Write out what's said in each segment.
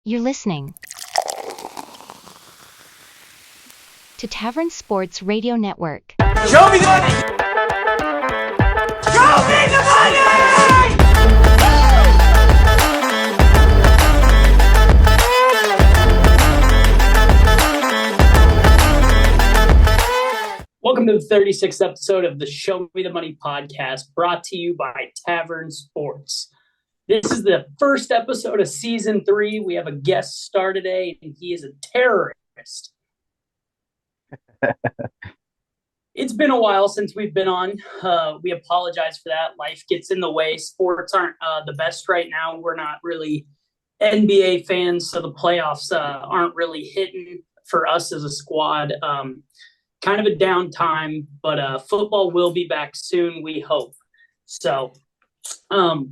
You're listening to Tavern Sports Radio Network. Show me the money! Show me the money! Welcome to the 36th episode of the Show Me the Money podcast, brought to you by Tavern Sports. This is the first episode of Season 3. We have a guest star today, and he is a terrorist. It's been a while since we've been on. We apologize for that. Life gets in the way. Sports aren't the best right now. We're not really NBA fans, so the playoffs aren't really hitting for us as a squad. Kind of a downtime, but football will be back soon, we hope. So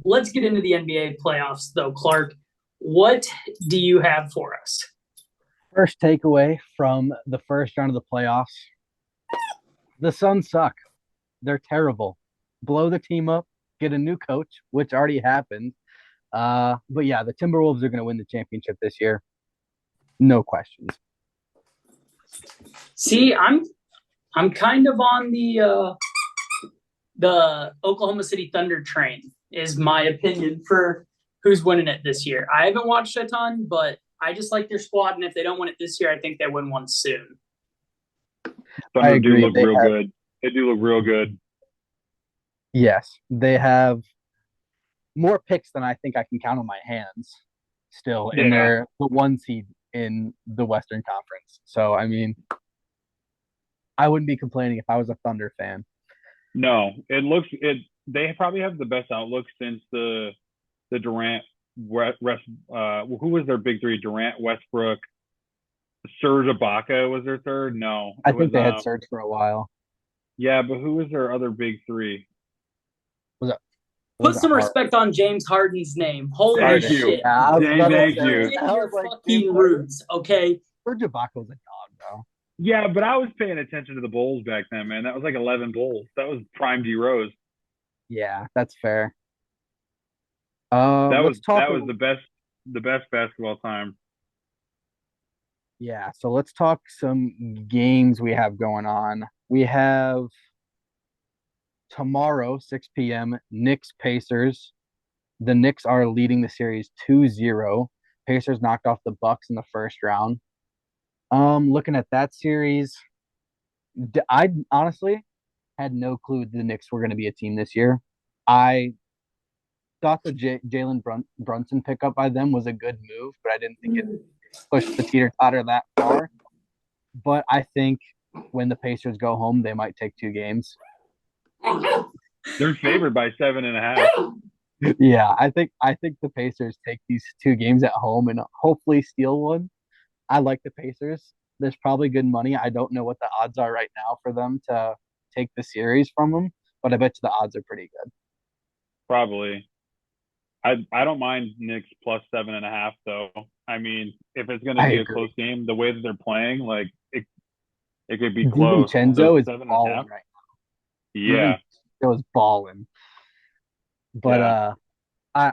let's get into the NBA playoffs, though. Clark, what do you have for us? First takeaway from the first round of the playoffs. The Suns suck. They're terrible. Blow the team up, get a new coach, which already happened. But yeah, the Timberwolves are going to win the championship this year. No questions. See, I'm kind of on the Oklahoma City Thunder train, is my opinion for who's winning it this year. I haven't watched a ton, but I just like their squad, and if they don't win it this year, I think they win one soon. Thunder do look real good. They do look real good. Yes, they have more picks than I think I can count on my hands still, and they're the one seed in the Western Conference. So, I mean, I wouldn't be complaining if I was a Thunder fan. No, they probably have the best outlook since the Durant, who was their big three? Durant, Westbrook, Serge Ibaka was their third? No. I think they had Serge for a while. Yeah, but who was their other big three? Put some respect on James Harden's name. Holy shit. Yeah, thank you. Get your fucking roots, okay? Serge Ibaka was a dog, though. Yeah, but I was paying attention to the Bulls back then, man. That was like 11 Bulls. That was prime D Rose. Yeah, that's fair. That was the best basketball time. Yeah, so let's talk some games we have going on. We have tomorrow, 6 p.m., Knicks-Pacers. The Knicks are leading the series 2-0. Pacers knocked off the Bucks in the first round. Looking at that series, I honestly had no clue the Knicks were going to be a team this year. I thought the Jalen Brunson pickup by them was a good move, but I didn't think it pushed the teeter-totter that far. But I think when the Pacers go home, they might take 2 games. They're favored by 7.5. Yeah, I think the Pacers take these 2 games at home and hopefully steal one. I like the Pacers. There's probably good money. I don't know what the odds are right now for them to take the series from them, but I bet you the odds are pretty good. Probably. I don't mind Knicks plus 7.5 though. I mean, if it's going to be a close game, the way that they're playing, like it could be close. DiVincenzo is balling right now. Yeah, it was balling. But I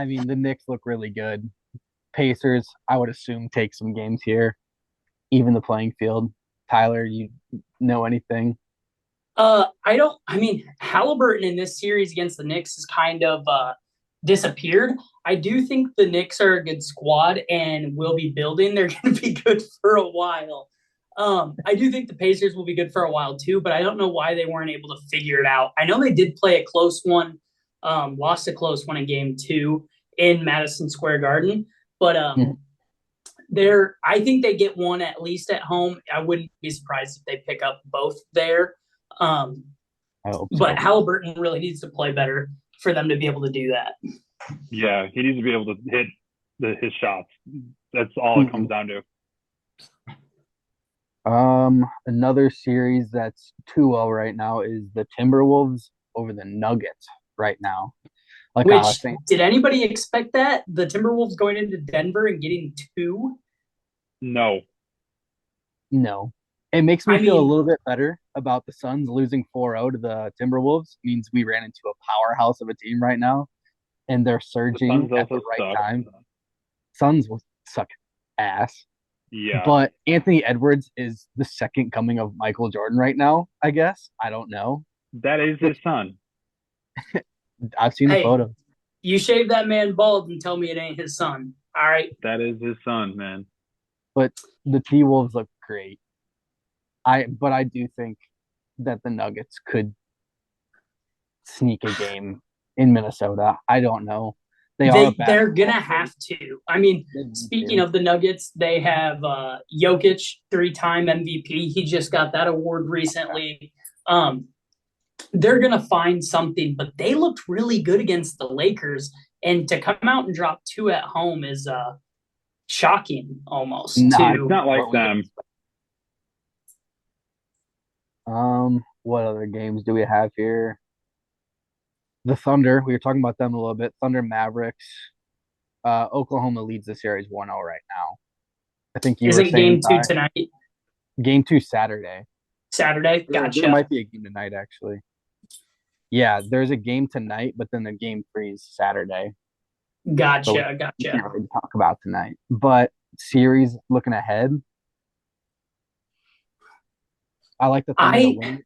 mean, the Knicks look really good. Pacers, I would assume, take some games here, even the playing field. Tyler, you know anything? Halliburton in this series against the Knicks has kind of disappeared. I do think the Knicks are a good squad and will be building. They're going to be good for a while. I do think the Pacers will be good for a while too, but I don't know why they weren't able to figure it out. I know they did play a close one, lost a close one in game 2 in Madison Square Garden. But I think they get one at least at home. I wouldn't be surprised if they pick up both there. But Halliburton really needs to play better for them to be able to do that. Yeah, he needs to be able to hit his shots. That's all it comes down to. Another series that's 2-0 right now is the Timberwolves over the Nuggets right now. Did anybody expect that? The Timberwolves going into Denver and getting 2? No. It makes me feel a little bit better about the Suns losing 4-0 to the Timberwolves. It means we ran into a powerhouse of a team right now, and they're surging at the right time. Suns will suck ass. Yeah, But Anthony Edwards is the second coming of Michael Jordan right now, I guess. I don't know. that is his son. I've seen the Hey, photo. you shave that man bald and tell me it ain't his son. All right. That is his son, man. But the T Wolves look great. But I do think that the Nuggets could sneak a game in Minnesota. I don't know. They are a They're gonna basketball team. have to. I mean, They need speaking to. of the Nuggets, they have Jokic, 3-time MVP. He just got that award recently. Um, they're gonna find something, but they looked really good against the Lakers, and to come out and drop 2 at home is shocking almost. Not It's not like what we would them. expect. What other games do we have here? The Thunder. We were talking about them a little bit. Thunder Mavericks. Oklahoma leads the series 1-0 right now. I think you were Isn't saying game 2 tonight? game 2 Saturday. Saturday? There Gotcha. might be a game tonight, actually. Yeah, there's a game tonight, but then the game 3 is Saturday. So Gotcha. we can't really talk about tonight. But series looking ahead, I like the Thunder to win.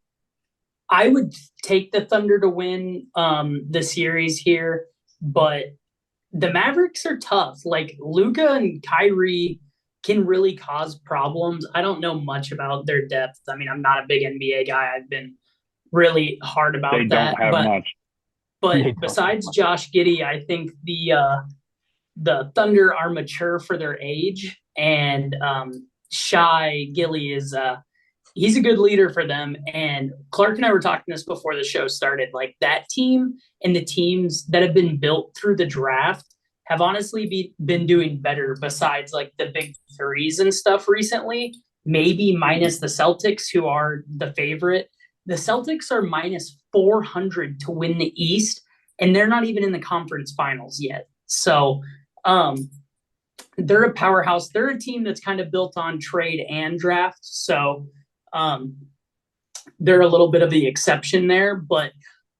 I would take the Thunder to win the series here, but the Mavericks are tough. Like Luka and Kyrie can really cause problems. I don't know much about their depth. I mean, I'm not a big NBA guy. I've been really hard about They don't that. have much. They But don't besides have much. Josh Giddey, I think the Thunder are mature for their age, and Shy Gilly is he's a good leader for them. And Clark and I were talking this before the show started. Like that team and the teams that have been built through the draft have honestly been doing better besides like the big threes and stuff recently. Maybe minus the Celtics, who are the favorite. The Celtics are minus 400 to win the East, and they're not even in the conference finals yet. So um, they're a powerhouse. They're a team that's kind of built on trade and draft. So um, they're a little bit of the exception there. But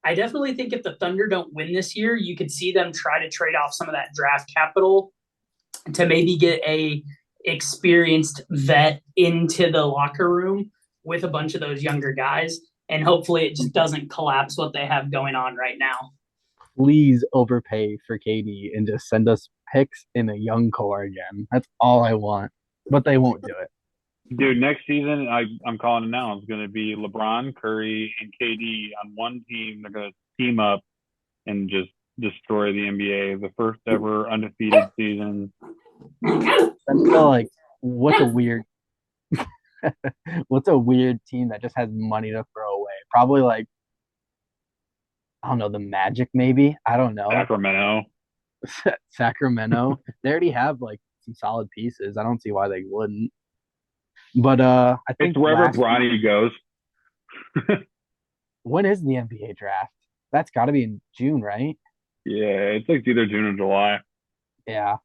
I definitely think if the Thunder don't win this year, you could see them try to trade off some of that draft capital to maybe get a experienced vet into the locker room with a bunch of those younger guys. And hopefully it just doesn't collapse what they have going on right now. Please overpay for KD and just send us picks in a young core again. That's all I want. But they won't do it. Dude, next season, I'm calling it now. It's going to be LeBron, Curry, and KD on one team. They're going to team up and just destroy the NBA. The first ever undefeated season. I feel like what's a weird what's a weird team that just has money to throw away? Probably like I don't know, the Magic maybe. I don't know. Sacramento. Sacramento. They already have like some solid pieces. I don't see why they wouldn't. But I think It's wherever Bronny goes. when is the NBA draft? That's got to be in June, right? Yeah, it's like either June or July. Yeah.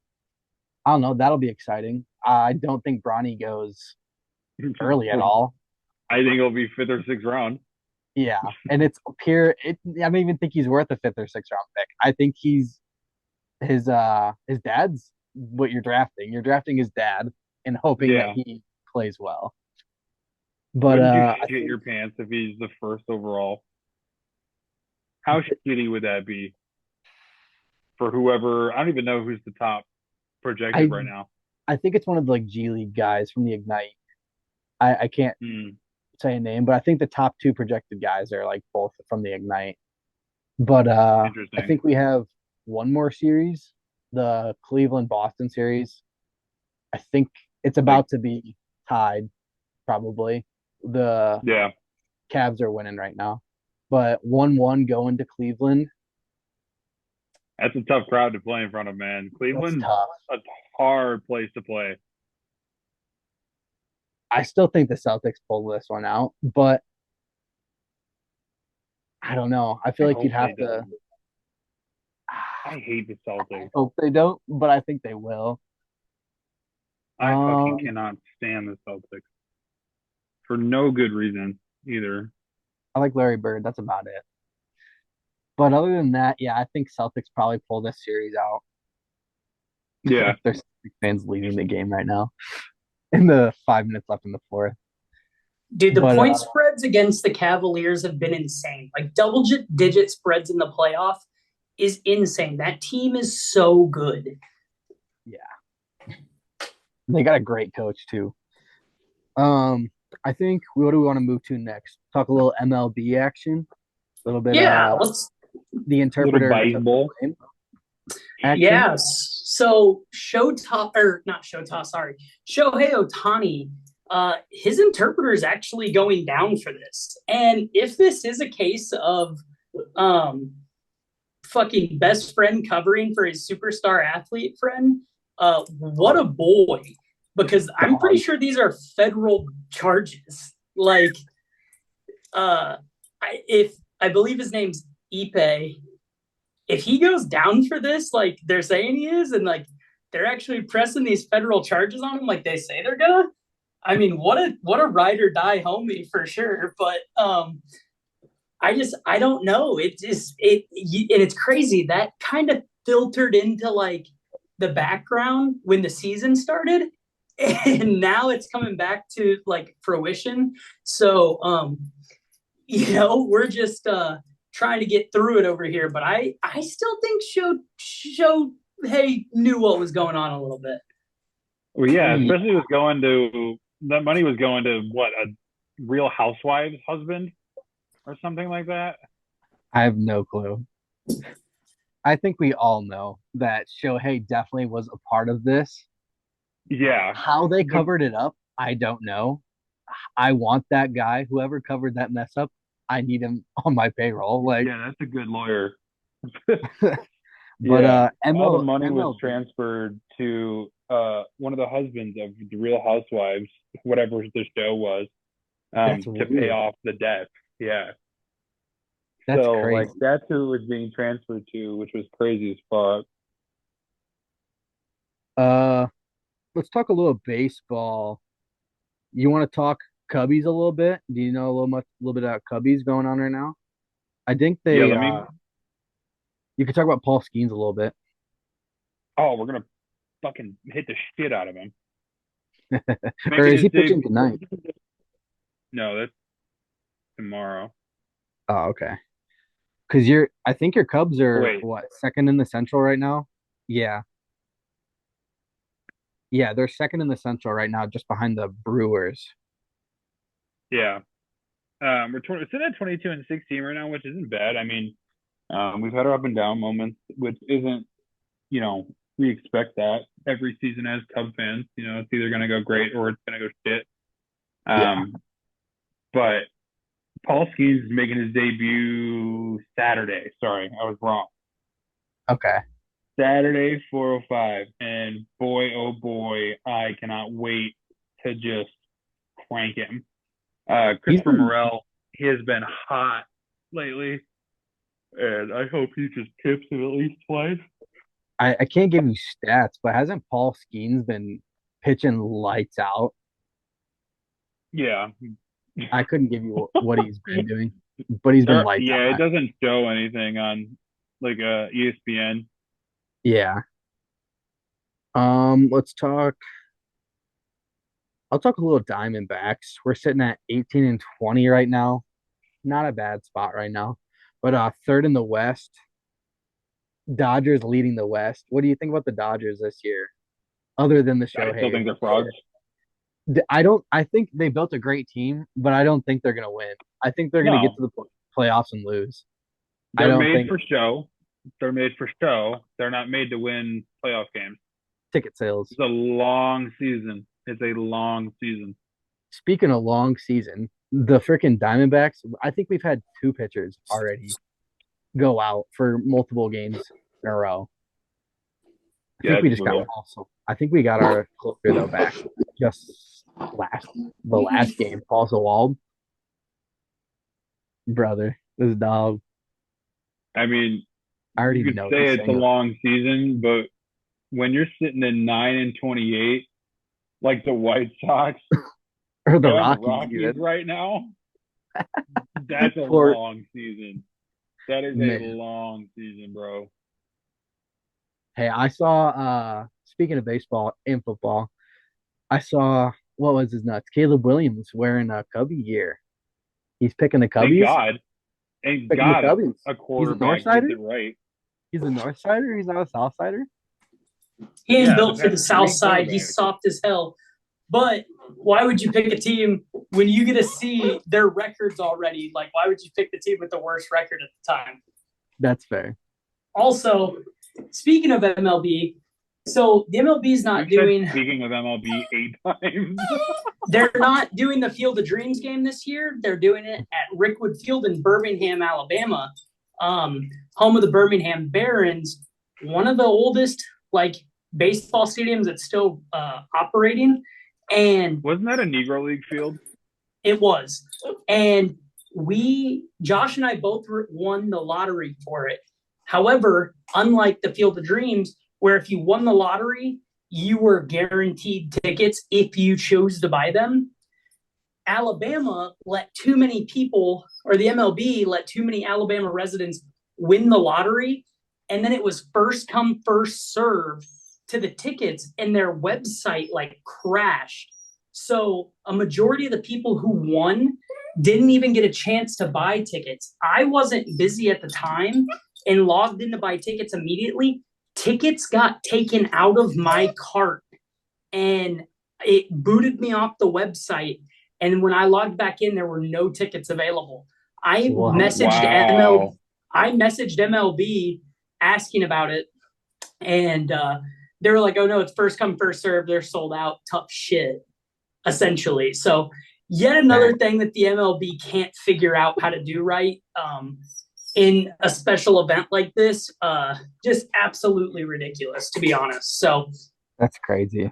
I don't know. That'll be exciting. I don't think Bronny goes early at all. I think it'll be fifth or sixth round. Yeah, and it's pure. I don't even think he's worth a fifth or sixth round pick. I think he's his dad's what you're drafting. You're drafting his dad and hoping that he plays well. But wouldn't you I shit think your pants if he's the first overall? How shitty would that be for whoever? I don't even know who's the top projected right now. I think it's one of the like G League guys from the Ignite. I can't say a name, but I think the top 2 projected guys are like both from the Ignite. But I think we have one more series, the Cleveland Boston series. I think it's about to be tied, probably. The Cavs are winning right now, but 1-1 going to Cleveland. That's a tough crowd to play in front of, man. Cleveland's a hard place to play. I still think the Celtics pull this one out, but I don't know. I feel like you'd have to. I hate the Celtics. I hope they don't, but I think they will. I fucking cannot stand the Celtics for no good reason either. I like Larry Bird. That's about it. But other than that, yeah, I think Celtics probably pull this series out. Yeah. There's fans leading the game right now in the 5 minutes left in the fourth. Dude, the But, point spreads against the Cavaliers have been insane. Like double-digit spreads in the playoff is insane. That team is so good. Yeah. They got a great coach too. I think what do we want to move to next? Talk a little MLB action. A little bit Let's the interpreter Little baseball. action. Yes. So Shohei Ohtani, his interpreter is actually going down for this. And if this is a case of fucking best friend covering for his superstar athlete friend, what a boy. Because I'm pretty sure these are federal charges. Like, I believe his name's Ipe. If he goes down for this, like they're saying he is, and like they're actually pressing these federal charges on him, like they say they're gonna. I mean, what a ride or die homie for sure. But I don't know. And it's crazy that kind of filtered into like the background when the season started, and now it's coming back to like fruition. So we're just trying to get through it over here. But I still think Shohei knew what was going on a little bit. Well, yeah, especially that money was going to what, a Real Housewives husband or something like that. I have no clue. I think we all know that Shohei definitely was a part of this. Yeah. How they covered it up, I don't know. I want that guy, whoever covered that mess up, I need him on my payroll. Like, yeah, that's a good lawyer. But all the money was transferred to one of the husbands of the Real Housewives, whatever the show was, to pay off the debt. Yeah. That's crazy. Like that's who it was being transferred to, which was crazy as fuck. Let's talk a little baseball. You want to talk Cubbies a little bit? Do you know a little bit about Cubbies going on right now? I think they. You could talk about Paul Skeens a little bit. Oh, we're gonna fucking hit the shit out of him. Or is he pitching tonight? No, that's tomorrow. Oh, okay. Because I think your Cubs are second in the Central right now? Yeah. Yeah, they're second in the Central right now, just behind the Brewers. Yeah. We're sitting at 22-16 right now, which isn't bad. I mean, we've had our up and down moments, which isn't, we expect that every season as Cub fans. It's either going to go great or it's going to go shit. But Paul Skeens is making his debut Saturday. Sorry, I was wrong. Okay. Saturday, 4:05, and boy, oh boy, I cannot wait to just crank him. Christopher Morel, he has been hot lately, and I hope he just tips him at least twice. I can't give you stats, but hasn't Paul Skeens been pitching lights out? Yeah. I couldn't give you what he's been doing, but he's been lights out. Yeah, it doesn't show anything on like ESPN. Yeah. Let's talk. I'll talk a little Diamondbacks. We're sitting at 18-20 right now. Not a bad spot right now. But third in the West. Dodgers leading the West. What do you think about the Dodgers this year? Other than the Shohei. I still think they're frauds. I think they built a great team, but I don't think they're going to win. I think they're going to get to the playoffs and lose. They're made for show. They're made for show. They're not made to win playoff games. Ticket sales. It's a long season. It's a long season. Speaking of long season, the freaking Diamondbacks, I think we've had 2 pitchers already go out for multiple games in a row. I think we got our closer though back just the last game. Paul Sewald, brother, this dog. I mean, I already you could say it's a long season, but when you're sitting in 9-28, like the White Sox or the Rockies right now, that's a long season. That is a long season, bro. Hey, I saw speaking of baseball and football, I saw what was his nuts? Caleb Williams wearing a Cubby gear. He's picking the Thank Cubbies. God. And Picking the God, Cubbies. a He's a quarterback North gets Sider? it right. He's a North Sider? He's not a South Sider? He is Yeah, built the for the past South three Side. quarterbacks. He's soft as hell. But why would you pick a team when you get to see their records already? Like, why would you pick the team with the worst record at the time? That's fair. Also, speaking of MLB, so the MLB is not doing. Speaking of MLB 8 times. They're not doing the Field of Dreams game this year. They're doing it at Rickwood Field in Birmingham, Alabama, home of the Birmingham Barons. One of the oldest baseball stadiums that's still operating. And wasn't that a Negro League field? It was. And Josh and I both won the lottery for it. However, unlike the Field of Dreams, where if you won the lottery, you were guaranteed tickets if you chose to buy them, Alabama let too many people, or the MLB let too many Alabama residents win the lottery. And then it was first come, first serve to the tickets, and their website crashed. So a majority of the people who won didn't even get a chance to buy tickets. I wasn't busy at the time and logged in to buy tickets immediately. Tickets got taken out of my cart and it booted me off the website. And when I logged back in, there were no tickets available. I messaged MLB asking about it, and they were like, "Oh no, it's first come, first serve. They're sold out. Tough shit." Essentially, so yet another thing that the MLB can't figure out how to do right in a special event like this. Just absolutely ridiculous, to be honest. So that's crazy.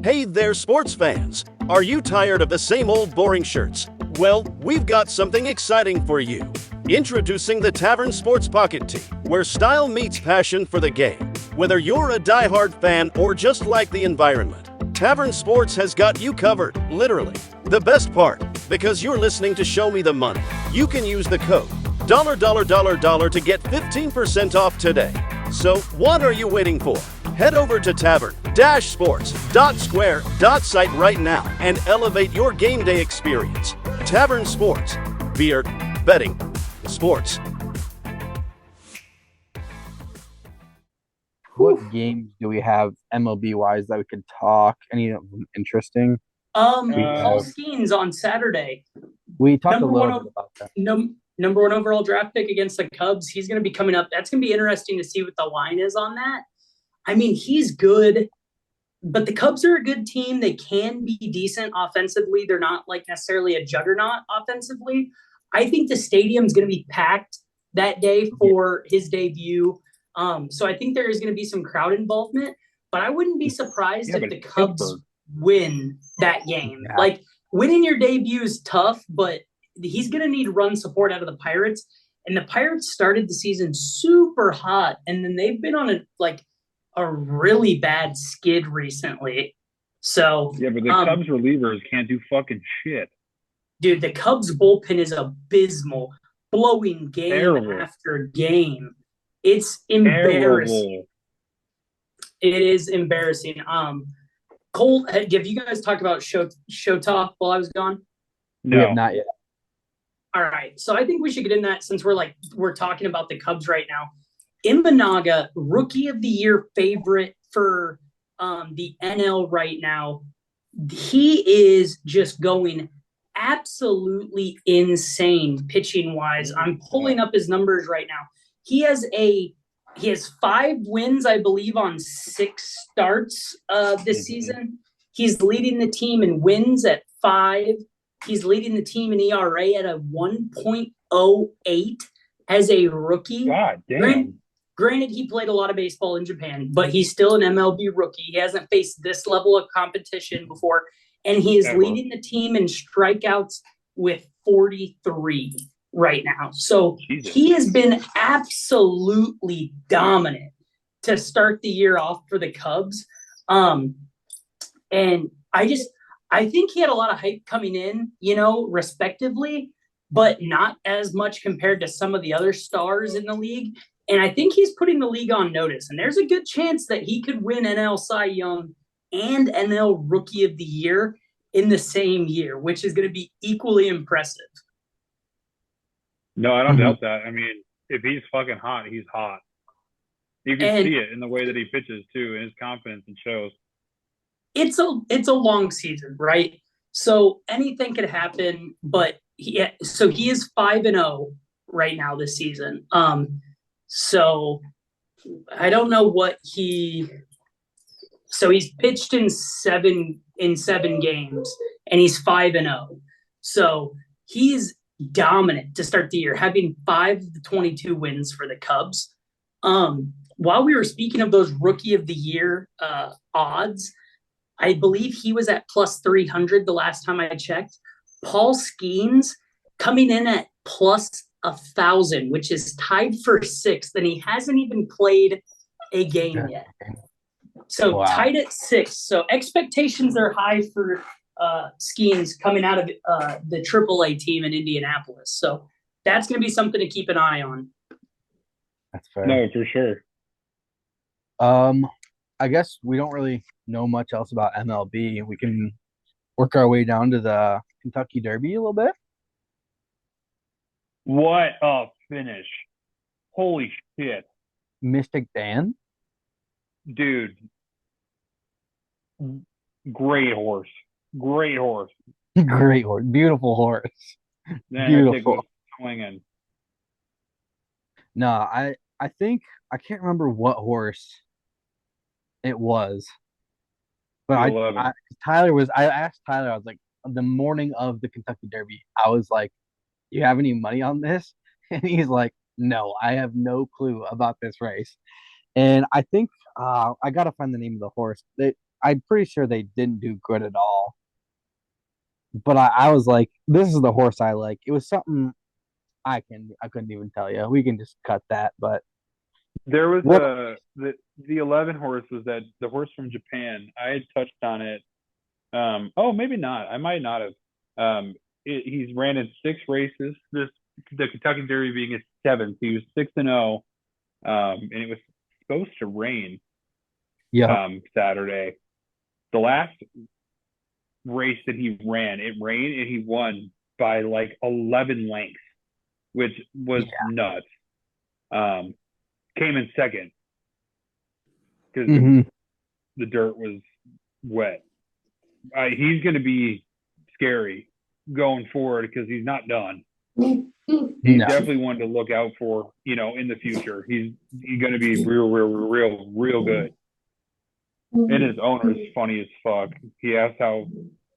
Hey there, sports fans. Are you tired of the same old boring shirts? Well, we've got something exciting for you. Introducing the Tavern Sports Pocket Tee, where style meets passion for the game. Whether you're a diehard fan or just like the environment, Tavern Sports has got you covered, literally. The best part, because you're listening to Show Me the Money, you can use the code $$ to get 15% off today. So what are you waiting for? Head over to tavern-sports.square.site right now and elevate your game day experience. Tavern Sports. Beer, betting, sports. What games do we have MLB-wise that we could talk? Any of them interesting? Paul Skeens on Saturday. We talked a little bit about that. Number 1 overall draft pick against the Cubs. He's going to be coming up. That's going to be interesting to see what the line is on that. I mean, he's good, but the Cubs are a good team. They can be decent offensively. They're not necessarily a juggernaut offensively. I think the stadium's going to be packed that day for his debut. So I think there is going to be some crowd involvement, but I wouldn't be surprised if the Cubs win that game. Yeah. Winning your debut is tough, but he's going to need run support out of the Pirates. And the Pirates started the season super hot, and then they've been on a really bad skid recently. So yeah, but the Cubs relievers can't do fucking shit. Dude, the Cubs bullpen is abysmal, blowing game after game. It's embarrassing. It is embarrassing. Cole, have you guys talked about show talk while I was gone? No, we have not yet. All right, so I think we should get in that since we're talking about the Cubs right now. Imanaga, Rookie of the Year favorite for the NL right now. He is just going absolutely insane pitching wise. I'm pulling up his numbers right now. He has 5 wins, I believe, on 6 starts this season. He's leading the team in wins at 5. He's leading the team in ERA at a 1.08 as a rookie. God damn. Granted, he played a lot of baseball in Japan, but he's still an MLB rookie. He hasn't faced this level of competition before, and he is leading the team in strikeouts with 43 right now. So he has been absolutely dominant to start the year off for the Cubs. And I think he had a lot of hype coming in, respectively, but not as much compared to some of the other stars in the league. And I think he's putting the league on notice. And there's a good chance that he could win NL Cy Young and NL Rookie of the Year in the same year, which is going to be equally impressive. No, I don't doubt that. I mean, if he's fucking hot, he's hot. You can see it in the way that he pitches too, and his confidence and shows. It's a long season, right? So anything could happen, but he is 5-0 right now this season. So I don't know what he's pitched in seven games and he's 5-0. So he's dominant to start the year, having 5 of the 22 wins for the Cubs. While we were speaking of those Rookie of the Year odds, I believe he was at plus 300 the last time I checked. Paul Skeens coming in at plus 1,000, which is tied for 6th, and he hasn't even played a game yet. So tied at 6th. So expectations are high for Skeens coming out of the AAA team in Indianapolis. So that's going to be something to keep an eye on. That's fair. No, for sure. I guess we don't really know much else about MLB. We can work our way down to the Kentucky Derby a little bit. What a finish. Holy shit. Mystic Dan? Dude. Great horse. Great horse. Great horse. Beautiful horse. Beautiful. Swinging. No, I think I can't remember what horse it was. But I asked Tyler, I was like, the morning of the Kentucky Derby, I was like, you have any money on this? And he's like, no, I have no clue about this race. And I think I got to find the name of the horse. I'm pretty sure they didn't do good at all. But I was like, this is the horse I like. It was something I couldn't even tell you. We can just cut that. But there was the 11 horse was that the horse from Japan. I had touched on it. Maybe not. I might not have. He's ran in 6 races. The Kentucky Derby being his 7th. He was 6-0, and it was supposed to rain. Yeah. Saturday. The last race that he ran, it rained and he won by like 11 lengths, which was nuts. Came in second because the dirt was wet. He's going to be scary going forward because he's not done. He's definitely one to look out for, in the future. He's going to be real good. And his owner is funny as fuck. He was asked how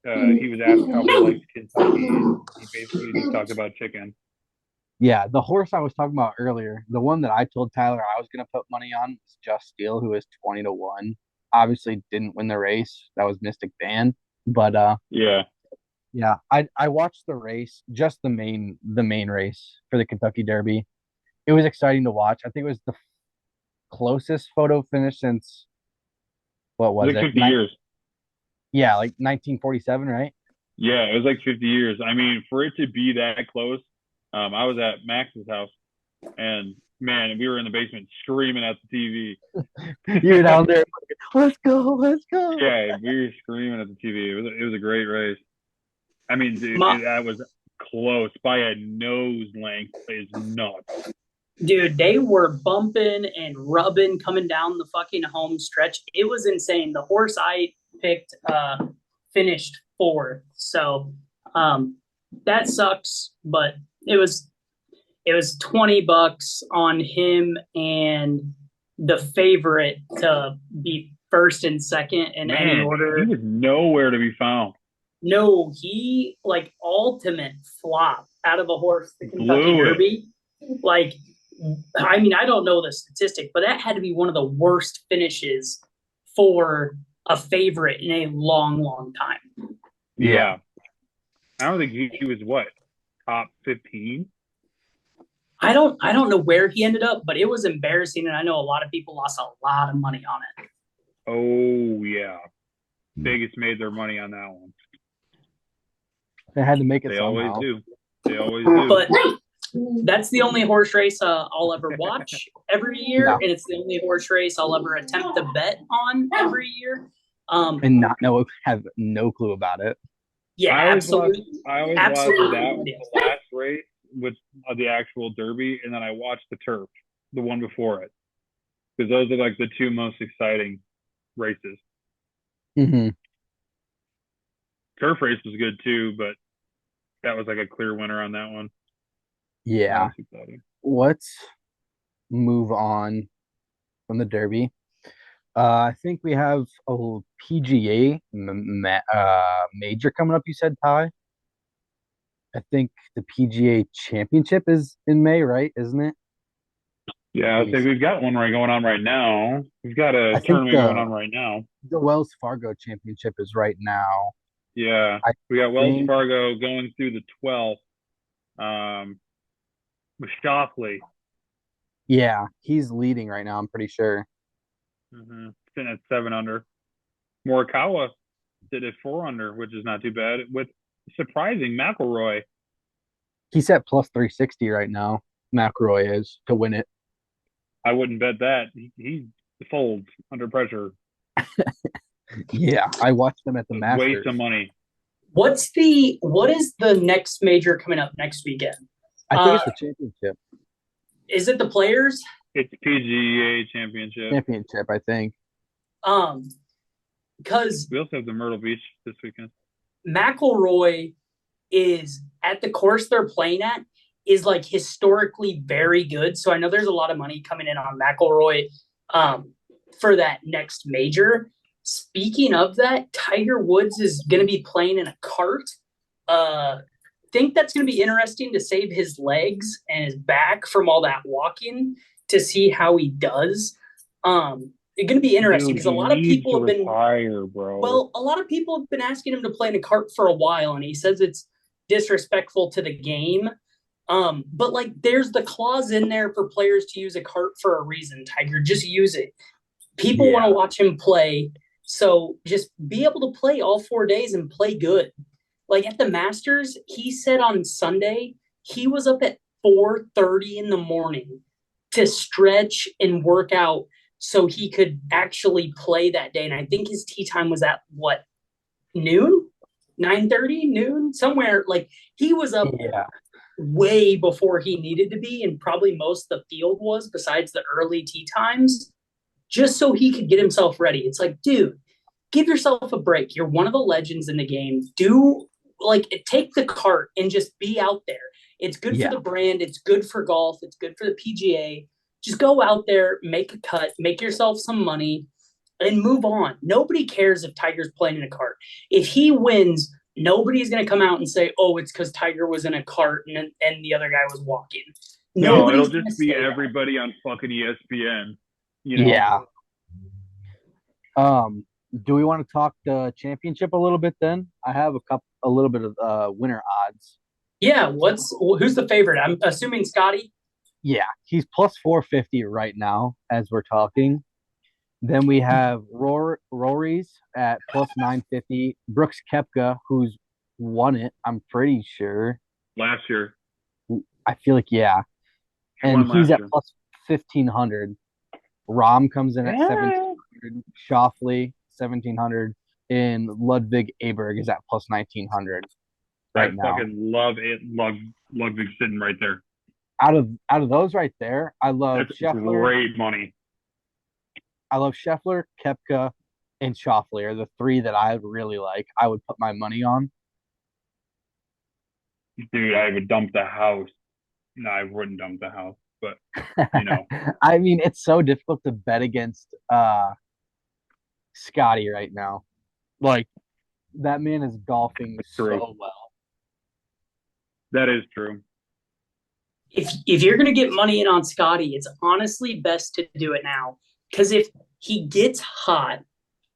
he likes Kentucky. He basically just talked about chicken. Yeah, the horse I was talking about earlier, the one that I told Tyler I was going to put money on was Just Steel, who is 20-1. Obviously didn't win the race. That was Mystic Dan. But yeah, I watched the race, just the main race for the Kentucky Derby. It was exciting to watch. I think it was the closest photo finish since what was like it? 50 years. Yeah, like 1947, right? Yeah, it was like 50 years. I mean, for it to be that close, I was at Max's house, and man, we were in the basement screaming at the TV. You were down there, let's go. Yeah, we were screaming at the TV. It was a great race. I mean, dude, that was close by a nose length. It's nuts. Dude, they were bumping and rubbing coming down the fucking home stretch. It was insane. The horse I picked finished 4th. So that sucks, but it was $20 on him and the favorite to be first and second in any order. He was nowhere to be found. No, he ultimate flop out of a horse, the Kentucky Derby. I mean, I don't know the statistic, but that had to be one of the worst finishes for a favorite in a long, long time. Yeah. I don't think he was top 15? I don't know where he ended up, but it was embarrassing, and I know a lot of people lost a lot of money on it. Oh, yeah. Vegas made their money on that one. They had to make it They somehow. always do. They always do. But That's the only horse race I'll ever watch every year, No. and it's the only horse race I'll ever attempt to bet on every year. And have no clue about it. Yeah, absolutely. I always Absolutely. watched the last race with the actual Derby, and then I watched the Turf, the one before it, because those are like the two most exciting races. Mm-hmm. Turf race was good too, but that was like a clear winner on that one. Yeah. Let's move on from the Derby. I think we have a PGA major coming up, you said, Ty? I think the PGA Championship is in May, right? Isn't it? Yeah, I think we've got one going on right now. We've got a tournament going on right now. The Wells Fargo Championship is right now. Yeah, we got Wells Fargo going through the 12th. With Shoffley. Yeah, he's leading right now, I'm pretty sure. Mm-hmm. Sitting at 7 under. Morikawa did at 4 under, which is not too bad. With surprising McIlroy. He's at plus 360 right now. McIlroy is to win it. I wouldn't bet that. He folds under pressure. Yeah, I watched them at the Masters. Waste of money. What is the next major coming up next weekend? I think it's the championship. Is it the Players? It's PGA Championship. Championship, I think. Because we also have the Myrtle Beach this weekend. McIlroy is at the course they're playing at is like historically very good. So I know there's a lot of money coming in on McIlroy for that next major. Speaking of that, Tiger Woods is going to be playing in a cart. Think that's going to be interesting to save his legs and his back from all that walking to see how he does. It's going to be interesting because a lot of people have been a lot of people have been asking him to play in a cart for a while, and he says it's disrespectful to the game. But like there's the clause in there for players to use a cart for a reason. Tiger, just use it. People want to watch him play, so just be able to play all 4 days and play good. Like at the Masters, he said on Sunday he was up at 4:30 in the morning to stretch and work out so he could actually play that day. And I think his tee time was at what, noon? 9:30, noon, somewhere. Like he was up way before he needed to be, and probably most of the field was besides the early tee times, just so he could get himself ready. It's like, dude, give yourself a break. You're one of the legends in the game. Take the cart and just be out there. It's good for the brand. It's good for golf. It's good for the PGA. Just go out there, make a cut, make yourself some money, and move on. Nobody cares if Tiger's playing in a cart. If he wins, nobody's going to come out and say, oh, it's because Tiger was in a cart and the other guy was walking. No, it'll just be everybody on fucking ESPN. You know? Yeah. Do we want to talk the championship a little bit then? I have a little bit of winner odds. Yeah, who's the favorite? I'm assuming Scotty. Yeah, he's plus 450 right now as we're talking. Then we have Rory's at plus 950. Brooks Koepka, who's won it, I'm pretty sure. Last year. I feel like, yeah. And he's at plus 1,500. Rahm comes in at 1,700. Shoffley, 1,700. And Ludwig Aberg is at plus 1,900 right now. I fucking love it. Ludwig sitting right there. Out of those right there, I love Scheffler. Great money. I love Scheffler, Koepka, and Shoffley are the three that I really like. I would put my money on. Dude, I would dump the house. No, I wouldn't dump the house, but you know. I mean, it's so difficult to bet against Scotty right now. Like, that man is golfing so well. That is true. If you're going to get money in on Scotty, it's honestly best to do it now. Because if he gets hot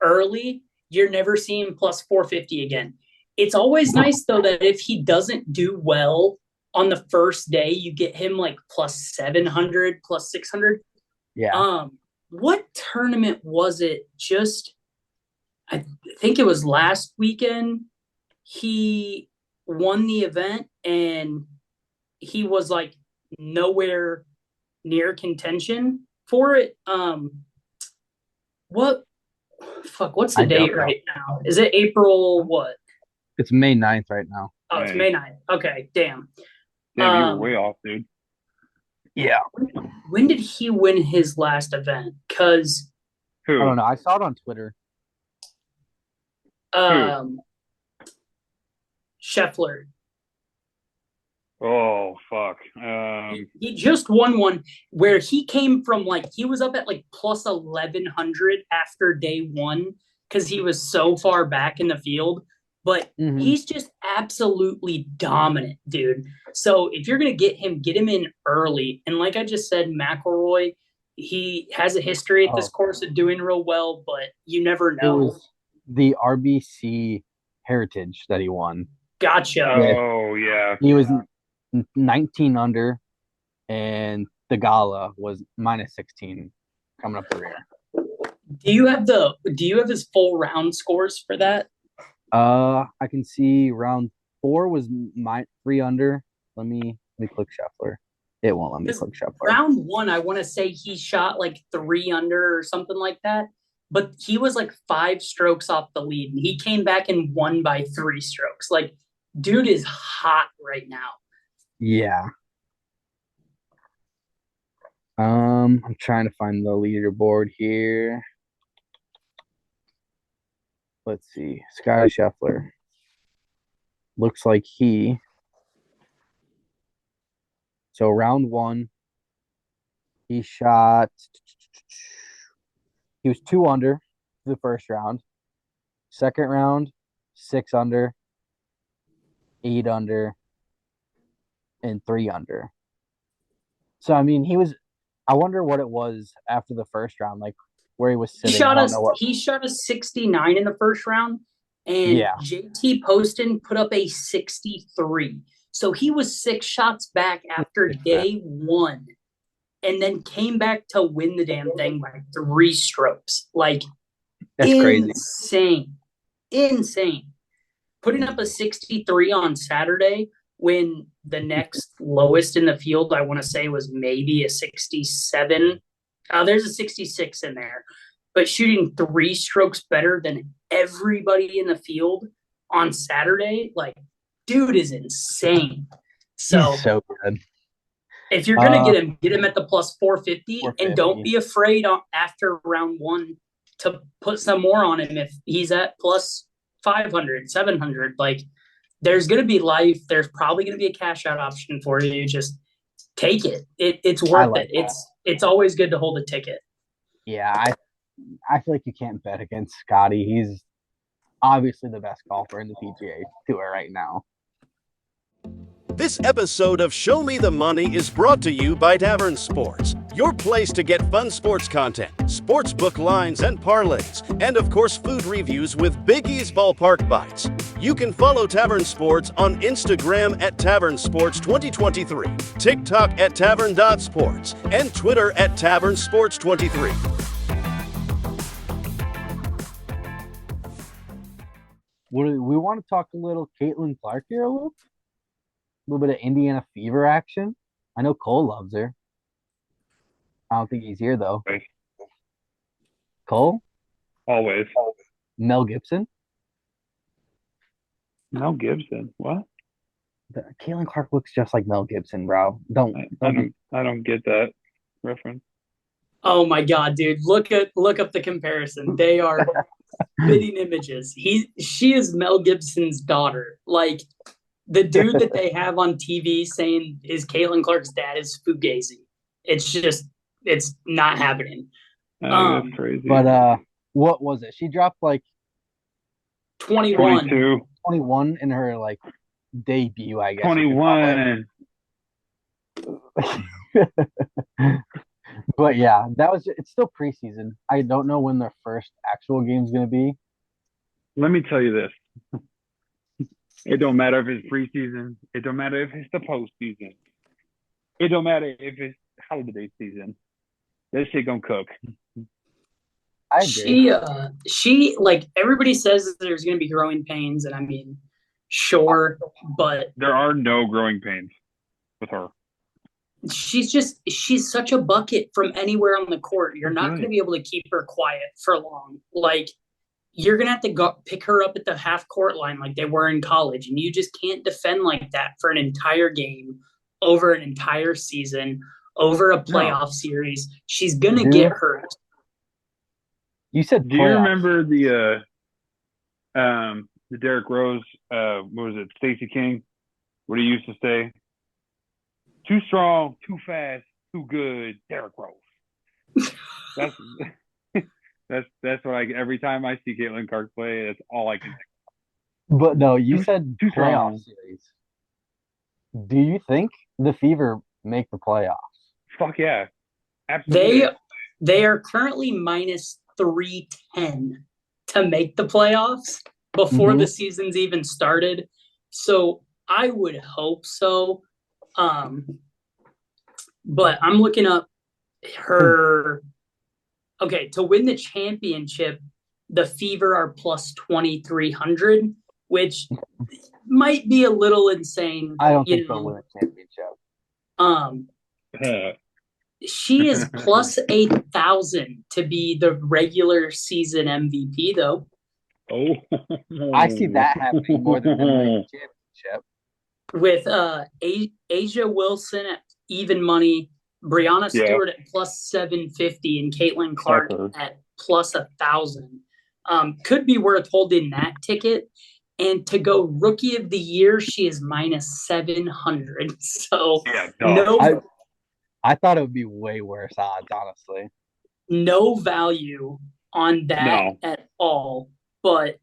early, you're never seeing plus 450 again. It's always nice, though, that if he doesn't do well on the first day, you get him like plus 700, plus 600. Yeah. What tournament was it? I think it was last weekend. He won the event, and he was like nowhere near contention for it. What's the date right now? Is it April what? It's May 9th right now. Oh, it's May 9th. Okay, damn. Damn, you were way off, dude. Yeah. When did he win his last event? Because Who? I don't know. I saw it on Twitter. Scheffler. Oh, fuck. He just won one where he came from he was up at plus 1,100 after day one because he was so far back in the field. But he's just absolutely dominant, dude. So if you're going to get him in early. And like I just said, McIlroy, he has a history at this course of doing real well, but you never know. It was the RBC Heritage that he won. Gotcha. Oh, yeah. He was 19 under, and the Gala was minus 16 coming up the rear. Do you have his full round scores for that? I can see round 4 was 3 under. Let me click Scheffler. It won't let me click Scheffler. Round 1, I want to say he shot 3 under or something like that, but he was 5 strokes off the lead, and he came back and won by 3 strokes. Dude is hot right now. Yeah. I'm trying to find the leaderboard here. Let's see. Scotty Scheffler. Looks like so round 1, he was 2 under the first round. Second round, 6 under, 8 under, and 3 under. So, I mean, I wonder what it was after the first round, where he was sitting. He shot a 69 in the first round, and JT Poston put up a 63. So he was 6 shots back after day 1, and then came back to win the damn thing by 3 strokes. That's insane. Insane. Putting up a 63 on Saturday when the next lowest in the field, I want to say, was maybe a 67. There's a 66 in there. But shooting 3 strokes better than everybody in the field on Saturday, dude is insane. So, he's so good. If you're going to get him at the plus 450, and don't be afraid after round 1 to put some more on him if he's at plus 500, 700. There's going to be life. There's probably going to be a cash out option for you. Just take it. It's worth it. That. It's always good to hold a ticket. Yeah, I feel like you can't bet against Scotty. He's obviously the best golfer in the PGA Tour right now. This episode of Show Me the Money is brought to you by Tavern Sports, your place to get fun sports content, sportsbook lines and parlays, and of course food reviews with Big E's Ballpark Bites. You can follow Tavern Sports on Instagram at Tavern Sports 2023, TikTok at Tavern.Sports, and Twitter at Tavern Sports 23. We want to talk a little Caitlin Clark here, a little bit of Indiana Fever action. I know Cole loves her. I don't think he's here, though. Right. Cole? Always. Mel Gibson? Mel Gibson? What? Caitlin Clark looks just like Mel Gibson, bro. I don't get that reference. Oh my god, dude! Look up the comparison. They are fitting images. She is Mel Gibson's daughter. The dude that they have on TV saying is Caitlin Clark's dad is Fugazi. It's not happening. That's crazy. But what was it? She dropped 21. 21 in her debut, I guess. 21. But yeah, it's still preseason. I don't know when their first actual game's gonna be. Let me tell you this. It don't matter if it's preseason. It don't matter if it's the postseason. It don't matter if it's holiday season. That shit gonna cook. I agree. She everybody says there's gonna be growing pains, and I mean, sure, but there are no growing pains with her. she's such a bucket from anywhere on the court. You're not going to Good. be able to keep her quiet for long. Like, you're going to have to go pick her up at the half court line like they were in college. And you just can't defend like that for an entire game, over an entire season, over a No. playoff series. She's going to Dude. get hurt. You said Do you playoffs. remember the Derrick Rose, what was it, Stacey King? What he used to say? Too strong, too fast, too good, Derrick Rose. That's that's what every time I see Caitlin Clark play, that's all I can think. But no, you said too playoff strong. series. Do you think the Fever make the playoffs? Fuck yeah. Absolutely. They are currently minus 310 to make the playoffs before Mhm. the season's even started. So I would hope so. But I'm looking up her. Okay, to win the championship, the Fever are plus 2,300, which might be a little insane. I don't think they'll win a championship. She is plus 8,000 to be the regular season MVP, though. Oh, I see that happening more than them winning the championship. With Asia Wilson at even money, Brianna Stewart at plus 750, and Caitlin Clark at plus 1,000. Could be worth holding that ticket. And to go Rookie of the Year, she is minus 700. So I thought it would be way worse odds, honestly. No value on that at all, but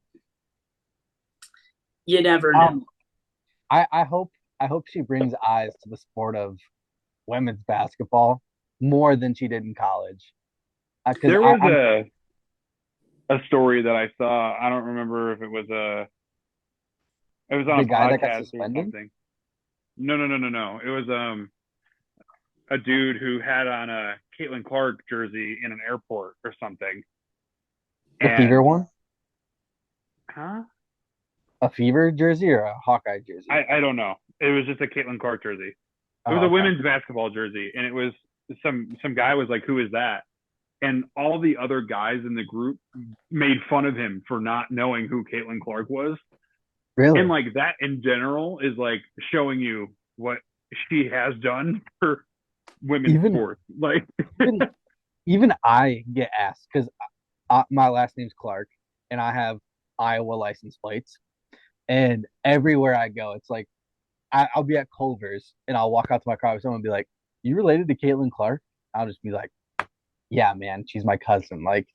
you never know. I hope she brings eyes to the sport of women's basketball more than she did in college. There was a story that I saw. I don't remember if it was on a podcast or something. No. It was a dude who had on a Caitlin Clark jersey in an airport or something. The Fever one? Huh? A Fever jersey or a Hawkeye jersey? I don't know. It was just a Caitlin Clark jersey. It was a women's basketball jersey, and it was some guy was like, "Who is that?" And all the other guys in the group made fun of him for not knowing who Caitlin Clark was. Really? And like that in general is like showing you what she has done for women's sports. Like even I get asked because my last name's Clark and I have Iowa license plates, and everywhere I go, it's like I'll be at Culver's and I'll walk out to my car and someone will be like, "You related to Caitlin Clark?" I'll just be like, "Yeah, man, she's my cousin." Like,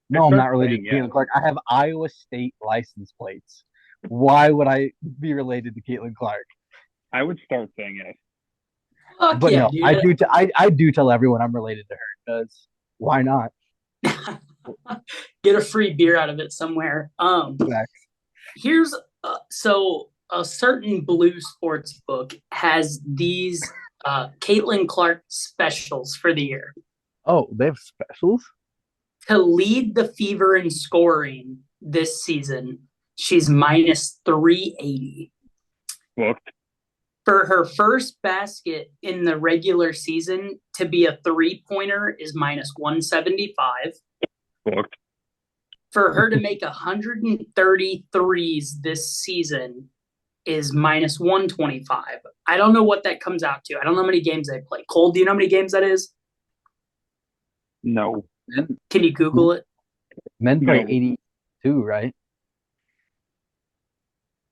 no, I'm not related to Caitlin Clark. I have Iowa State license plates. Why would I be related to Caitlin Clark? I would start saying it. But no, dude. I do tell everyone I'm related to her because why not? Get a free beer out of it somewhere. Here's so a certain blue sports book has these Caitlin Clark specials for the year. Oh, they have specials? To lead the Fever in scoring this season, she's minus 380. Booked. For her first basket in the regular season to be a 3-pointer is minus 175. Booked. For her to make 130 threes this season is minus 125. I don't know what that comes out to. I don't know how many games they play. Cole, do you know how many games that is? No. Can you Google it? Men play 82, right?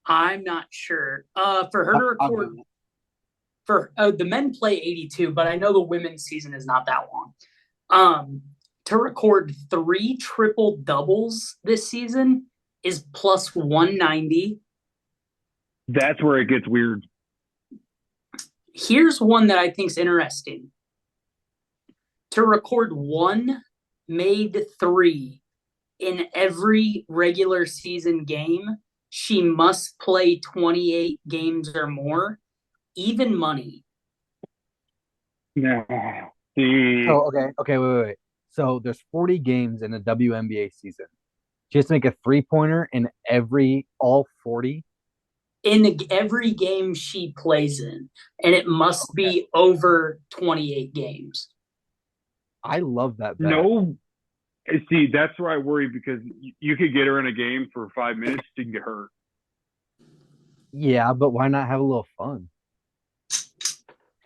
I'm not sure. For her to record, the men play 82, but I know the women's season is not that long. To record 3 triple doubles this season is plus 190. That's where it gets weird. Here's one that I think is interesting. To record 1 made 3 in every regular season game, she must play 28 games or more, even money. No. Okay, wait. So there's 40 games in a WNBA season. She has to make a 3-pointer in all 40? in every game she plays in, and it must be over 28 games. I love that bet. No, see, that's where I worry because you could get her in a game for 5 minutes, she can get hurt. Yeah, but why not have a little fun?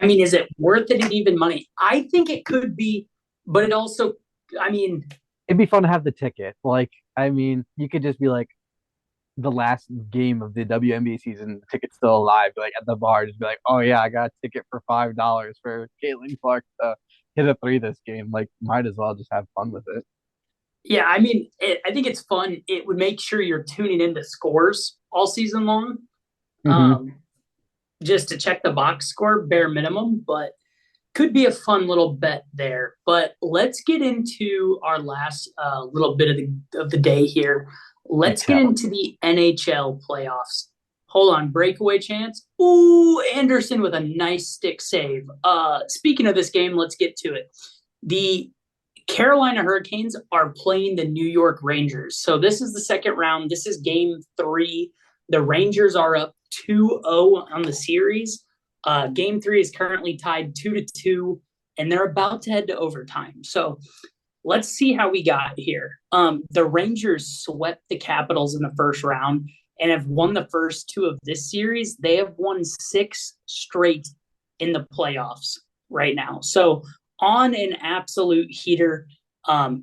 I mean, is it worth it even money? I think it could be, but it also, I mean, it'd be fun to have the ticket. Like, I mean, you could just be like the last game of the WNBA season, the ticket's still alive, like at the bar, just be like, oh yeah, I got a ticket for $5 for Caitlin Clark to hit a three this game. Like, might as well just have fun with it. yeah, I mean, I think it's fun. It would make sure you're tuning into scores all season long, just to check the box score, bare minimum, but could be a fun little bet there. But let's get into our last little bit of the day here. Let's get into the NHL playoffs. Hold on, breakaway chance. Ooh, Anderson with a nice stick save. Speaking of this game, let's get to it. The Carolina Hurricanes are playing the New York Rangers. So this is the second round. This is game 3. The Rangers are up 2-0 on the series. Game 3 is currently tied 2-2, and they're about to head to overtime. So let's see how we got here. The Rangers swept the Capitals in the first round and have won the first 2 of this series. They have won 6 straight in the playoffs right now. So on an absolute heater,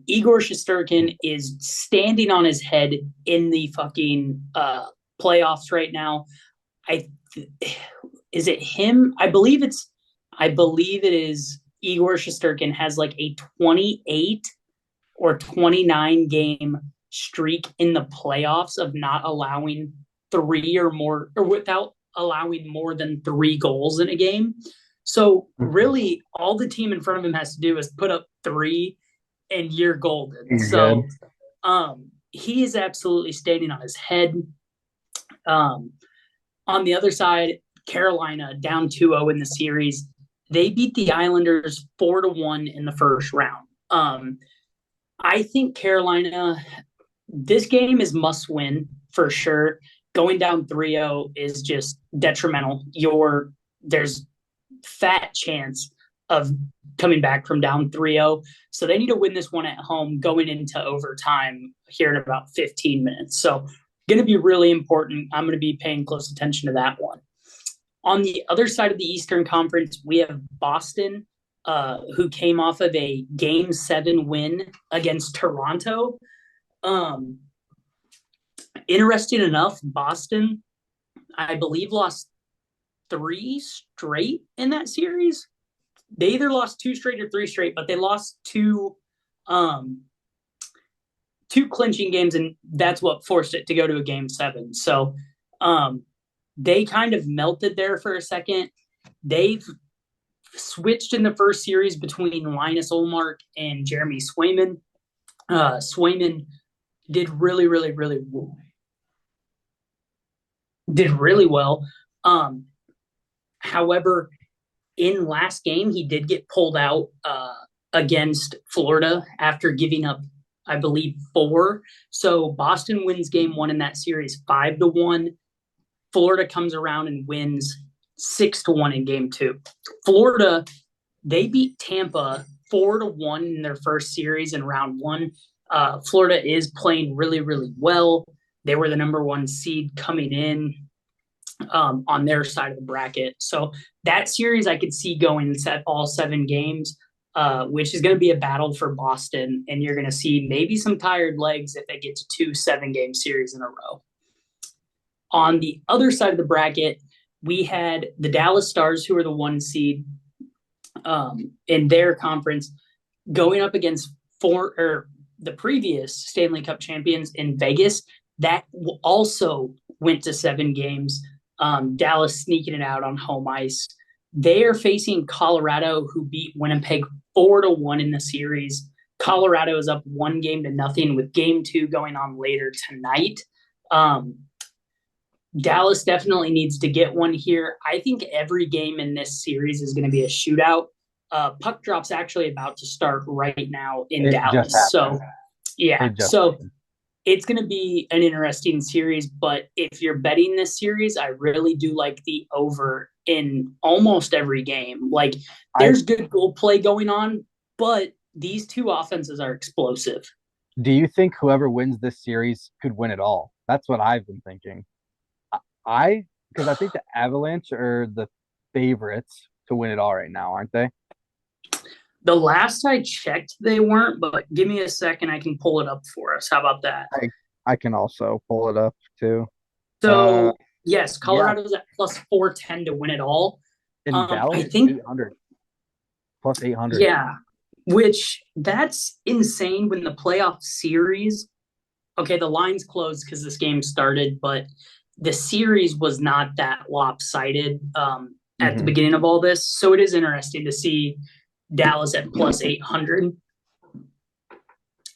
Igor Shesterkin is standing on his head in the fucking playoffs right now. Is it him? I believe it is Igor Shesterkin has like a 28 or 29 game streak in the playoffs of not allowing 3 or more, or without allowing more than 3 goals in a game. So really all the team in front of him has to do is put up 3 and you're golden. So he is absolutely standing on his head. On the other side, Carolina down 2-0 in the series. They beat the Islanders 4-1 in the first round. I think Carolina, this game is must win for sure. Going down 3-0 is just detrimental. There's fat chance of coming back from down 3-0. So they need to win this one at home going into overtime here in about 15 minutes. So going to be really important. I'm going to be paying close attention to that one. On the other side of the Eastern Conference, we have Boston, who came off of a Game 7 win against Toronto. Interesting enough, Boston, I believe, lost 3 straight in that series. They either lost 2 straight or 3 straight, but they lost 2 clinching games, and that's what forced it to go to a Game 7. So they kind of melted there for a second. They've switched in the first series between Linus Ullmark and Jeremy Swayman. Swayman did really well. However, in last game, he did get pulled out against Florida after giving up, I believe, 4. So Boston wins game 1 in that series 5-1. Florida comes around and wins 6-1 in game 2. Florida, they beat Tampa 4-1 in their first series in round 1. Florida is playing really well. They were the number 1 seed coming in on their side of the bracket. So that series I could see going all 7 games, which is going to be a battle for Boston. And you're going to see maybe some tired legs if they get to 2 7-game series in a row. On the other side of the bracket, we had the Dallas Stars, who are the 1 seed in their conference, going up against the previous Stanley Cup champions in Vegas. That also went to 7 games. Dallas sneaking it out on home ice. They are facing Colorado, who beat Winnipeg 4-1 in the series. Colorado is up 1-0 with game 2 going on later tonight. Dallas definitely needs to get one here. I think every game in this series is going to be a shootout. Puck drop's actually about to start right now in Dallas. So, yeah. So It's going to be an interesting series, but if you're betting this series, I really do like the over in almost every game. Like, there's good goal play going on, but these two offenses are explosive. Do you think whoever wins this series could win it all? That's what I've been thinking. Because I think the Avalanche are the favorites to win it all right now, aren't they? The last I checked, they weren't, but give me a second. I can pull it up for us. How about that? I can also pull it up too. So, yes, Colorado's at plus 410 to win it all. And Dallas, I think 800. Plus 800. Yeah, which that's insane when the playoff series. Okay, the line's closed because this game started, but the series was not that lopsided at the beginning of all this. So it is interesting to see Dallas at plus 800.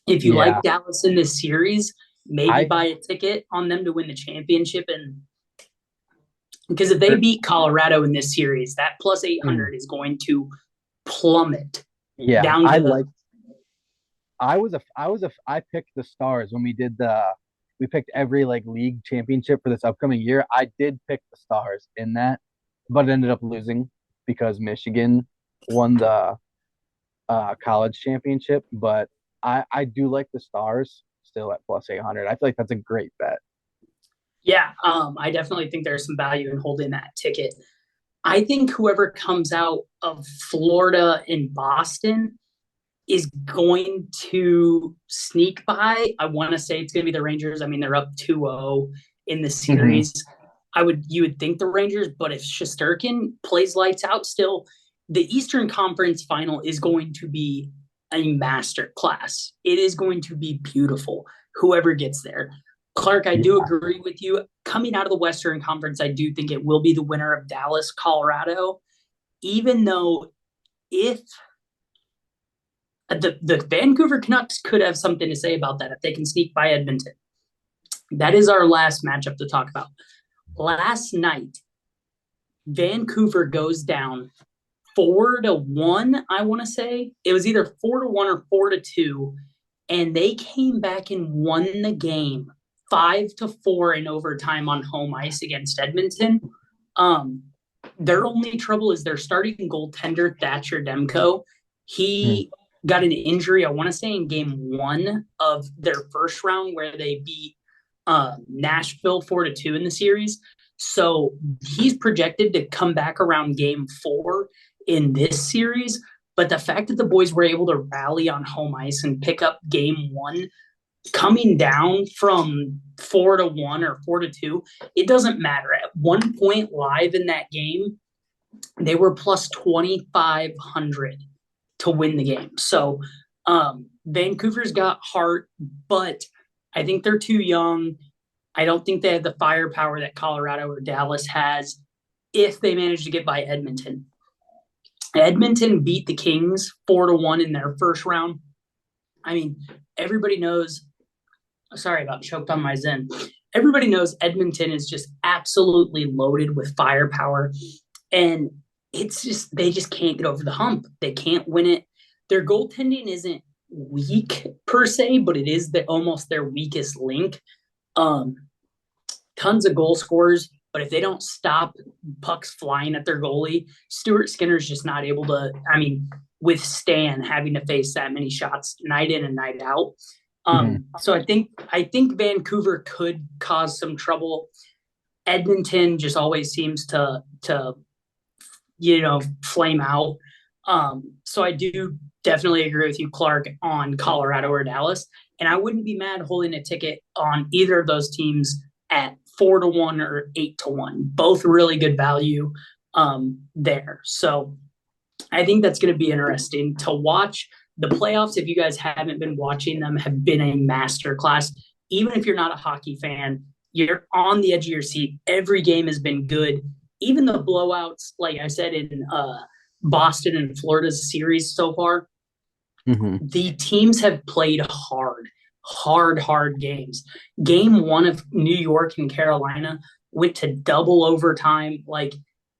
If you like Dallas in this series, maybe buy a ticket on them to win the championship. And because if they beat Colorado in this series, that plus 800 is going to plummet. Yeah, down to I picked the Stars when we picked every like league championship for this upcoming year. I did pick the Stars in that, but ended up losing because Michigan won the college championship. But I do like the Stars still at plus 800. I feel like that's a great bet. Yeah, I definitely think there's some value in holding that ticket. I think whoever comes out of Florida and Boston is going to sneak by. I want to say it's going to be the Rangers. I mean, they're up 2-0 in the series. You would think the Rangers, but if Shesterkin plays lights out still, the Eastern Conference final is going to be a master class. It is going to be beautiful, whoever gets there. Clark, I do agree with you. Coming out of the Western Conference, I do think it will be the winner of Dallas, Colorado, even though if the Vancouver Canucks could have something to say about that if they can sneak by Edmonton. That is our last matchup to talk about. Last night, Vancouver goes down 4-1, I want to say. It was either 4-1 or 4-2, and they came back and won the game 5-4 in overtime on home ice against Edmonton. Their only trouble is their starting goaltender, Thatcher Demko. He got an injury, I want to say, in game 1 of their first round where they beat Nashville 4-2 in the series. So he's projected to come back around game 4 in this series. But the fact that the boys were able to rally on home ice and pick up game 1, coming down from 4-1 or 4-2, it doesn't matter. At one point live in that game, they were plus 2,500 to win the game. So Vancouver's got heart, but I think they're too young. I don't think they have the firepower that Colorado or Dallas has if they manage to get by Edmonton. Edmonton beat the Kings 4-1 in their first round. I mean, everybody knows. Sorry about choked on my Zen. Everybody knows Edmonton is just absolutely loaded with firepower, and it's just they just can't get over the hump. They can't win it. Their goaltending isn't weak per se, but it is almost their weakest link. Tons of goal scorers, but if they don't stop pucks flying at their goalie, Stuart Skinner's just not able to, withstand having to face that many shots night in and night out. So I think Vancouver could cause some trouble. Edmonton just always seems to flame out. So I do definitely agree with you, Clark, on Colorado or Dallas. And I wouldn't be mad holding a ticket on either of those teams at 4-1 or 8-1. Both really good value there. So I think that's going to be interesting to watch. The playoffs, if you guys haven't been watching them, have been a masterclass. Even if you're not a hockey fan, you're on the edge of your seat. Every game has been good. Even the blowouts, like I said, in Boston and Florida's series so far, the teams have played hard games. Game 1 of New York and Carolina went to double overtime. Like,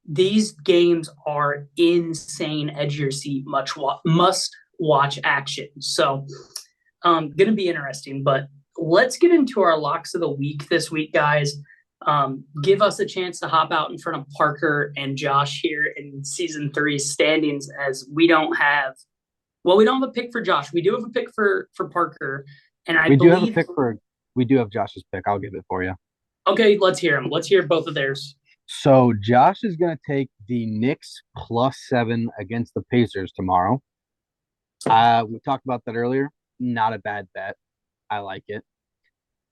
these games are insane, edge of your seat, must watch action. So going to be interesting, but let's get into our locks of the week this week, guys. Give us a chance to hop out in front of Parker and Josh here in season 3 standings, as we don't have a pick for Josh. We do have a pick for Parker, and we do have Josh's pick. I'll give it for you. Okay, let's hear him. Let's hear both of theirs. So Josh is going to take the Knicks +7 against the Pacers tomorrow. We talked about that earlier. Not a bad bet. I like it.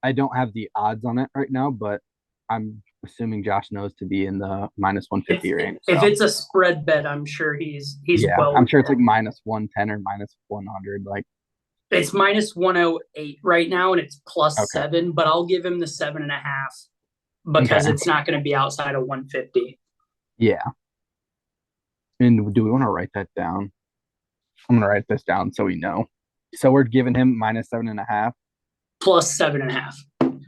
I don't have the odds on it right now, but I'm assuming Josh knows to be in the -150 range. If it's a spread bet, I'm sure he's well. I'm sure it's like -110 or -100. Like, it's -108 right now, and it's +7. But I'll give him the 7.5 because it's not going to be outside of 150. Yeah. And do we want to write that down? I'm going to write this down so we know. So we're giving him -7.5. +7.5.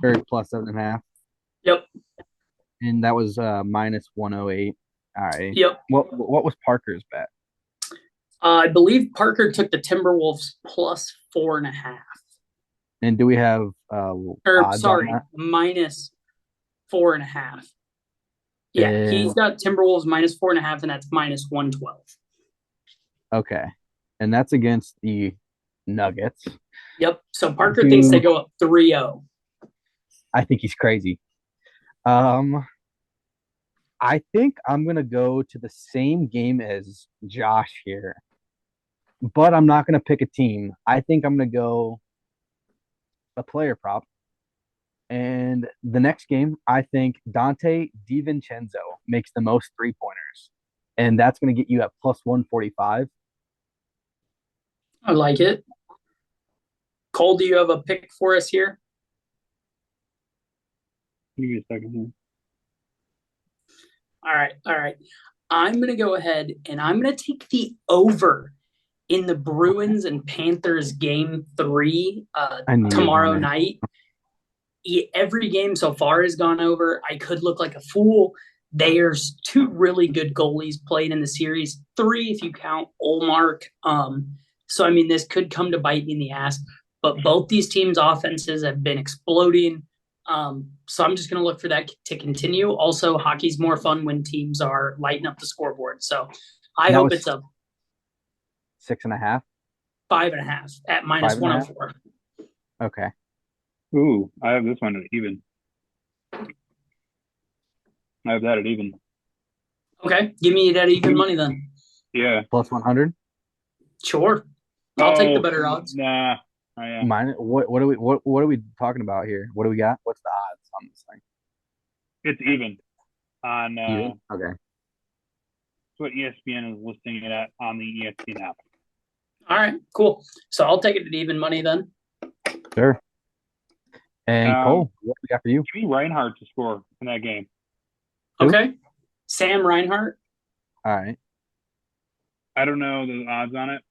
Or +7.5. Yep. And that was -108. All right. Yep. What was Parker's bet? I believe Parker took the Timberwolves +4.5. And do we have odds on that? -4.5. Yeah, he's got Timberwolves -4.5, and that's -112. Okay. And that's against the Nuggets. Yep. So Parker thinks they go up 3-0. I think he's crazy. I think I'm going to go to the same game as Josh here, but I'm not going to pick a team. I think I'm going to go a player prop. And the next game, I think Dante DiVincenzo makes the most 3-pointers, and that's going to get you at +145. I like it. Cole, do you have a pick for us here? Give me a second here. All right. I'm going to go ahead and I'm going to take the over in the Bruins and Panthers game 3 tomorrow night. Every game so far has gone over. I could look like a fool. There's 2 really good goalies playing in the series, 3 if you count Olmark. So, I mean, this could come to bite me in the ass. But both these teams' offenses have been exploding. So I'm just going to look for that to continue. Also, hockey's more fun when teams are lighting up the scoreboard. So I hope it's a 6.5, 5.5 at -104. Okay. Ooh, I have this one at even. I have that at even. Okay, give me that even money then. Yeah. +100. Sure, I'll take the better odds. Nah. Yeah. What are we talking about here? What do we got? What's the odds on this thing? It's even on. Okay. That's what ESPN is listing it at on the ESPN app. All right, cool. So I'll take it at even money then. Sure. And Cole, what do we got for you? Give me Reinhardt to score in that game. Okay. Sam Reinhart. All right. I don't know the odds on it.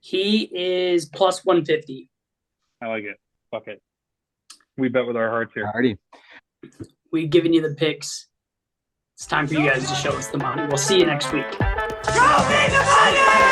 He is +150. I like it. Fuck it. We bet with our hearts here. Alrighty. We've given you the picks. It's time for you guys to show us the money. We'll see you next week. Show me the money!